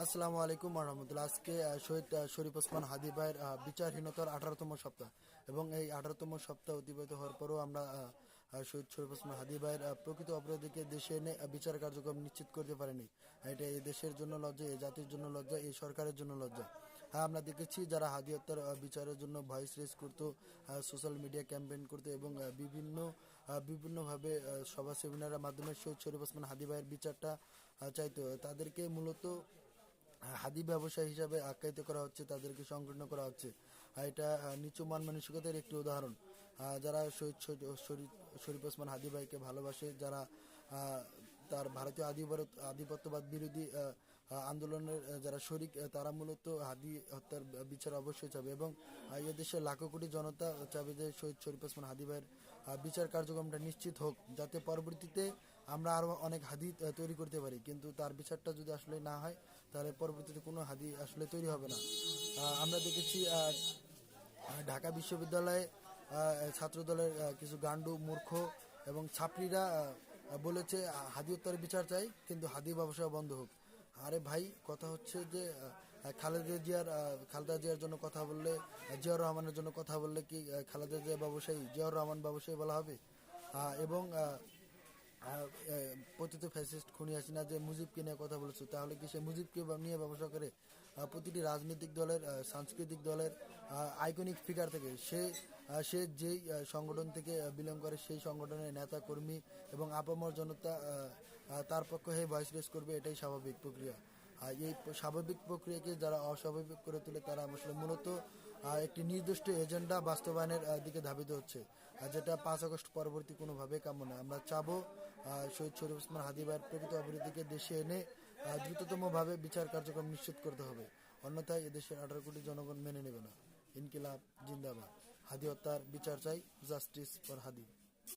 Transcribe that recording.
আসসালামু আলাইকুম রহমতুল্লাহ। আজকে শহীদ শরীফ ওসমান হাদি ভাইয়ের বিচারহীনতার 18তম সপ্তাহ এবং এই 18তম সপ্তাহ অতিবাহিত হওয়ার পরও আমরা শহীদ শরীফ ওসমান হাদি ভাইয়ের প্রকৃত অপরাধীকে দেশে এনে বিচার কার্যক্রম নিশ্চিত করতে পারেনি। এটা এই দেশের জন্য লজ্জা, এই জাতির জন্য লজ্জা, এই সরকারের জন্য লজ্জা। আমরা দেখেছি যারা হাদি হত্যার বিচারের জন্য ভয়েস রেজ করতো, সোশ্যাল মিডিয়া ক্যাম্পেইন করতো এবং বিভিন্নভাবে সভা সেমিনারের মাধ্যমে শহীদ শরীফ ওসমান হাদি ভাইয়ের বিচারটা চাইতো, তাদেরকে মূলত হাদি ব্যবসায়ী হিসাবে আখ্যায়িত করা হচ্ছে, তাদেরকে সংগঠন করা হচ্ছে। এটা নিচু মান মানসিকতার একটি উদাহরণ। যারা শরীফ ওসমান হাদি ভাইকে ভালোবাসে, যারা তার ভারতীয় আধিপত্যবাদ বিরোধী আন্দোলনের যারা শরিক, তারা মূলত হাদি হত্যার বিচার অবশ্যই চাবে এবং এদেশের লাখো কোটি জনতা চাবে যে শহীদ শরীফ ওসমান হাদি ভাইয়ের বিচার কার্যক্রমটা নিশ্চিত হোক, যাতে পরবর্তীতে আমরা আরও অনেক হাদি তৈরি করতে পারি। কিন্তু তার বিচারটা যদি আসলে না হয়, তাহলে পরবর্তীতে কোনো হাদি আসলে তৈরি হবে না। আমরা দেখেছি ঢাকা বিশ্ববিদ্যালয়ে ছাত্রদলের কিছু গান্ডু, মূর্খ এবং ছাত্রীরা বলেছে হাদি হত্যার বিচার চাই, কিন্তু হাদি ব্যবসা বন্ধ হোক। আরে ভাই, কথা হচ্ছে যে খালেদা জিয়ার জন্য কথা বললে, জিয়াউর রহমানের জন্য কথা বললে কি খালেদা জিয়া ব্যবসায়ী, জিয়াউর রহমান ব্যবসায়ী বলা হবে? এবং পতিত ফ্যাসিস্ট খুনি হাসিনা যে মুজিবকে নিয়ে কথা বলেছে, তাহলে কি সে মুজিবকে নিয়ে ব্যবসা করে? প্রতিটি রাজনৈতিক দলের, সাংস্কৃতিক দলের আইকনিক ফিগার থেকে সে যেই সংগঠন থেকে বিলং করে, সেই সংগঠনের নেতা কর্মী এবং আপামর জনতা তার পক্ষে হয়ে ভয়েস রেজ করবে, এটাই স্বাভাবিক প্রক্রিয়া। এই স্বাভাবিক প্রক্রিয়াকে যারা অস্বাভাবিক করে তোলে, তারা আসলে মূলত একটি নির্দিষ্ট এজেন্ডা বাস্তবায়নের দিকে ধাবিত হচ্ছে, যেটা 5 আগস্ট পরবর্তী কোনোভাবে কাম্য নয়। আমরা চাবো শহীদ শরীফ ওসমান হাদি ভাইয়ের প্রকৃত অপরাধীকে দেশে এনে দ্রুততমভাবে বিচার কার্যক্রম নিশ্চিত করতে হবে, অন্যথায় এদেশের 18 কোটি জনগণ মেনে নেবে না। ইনকিলাব জিন্দাবাদ। হাদি হত্যার বিচার চাই, জাস্টিস ফর হাদি।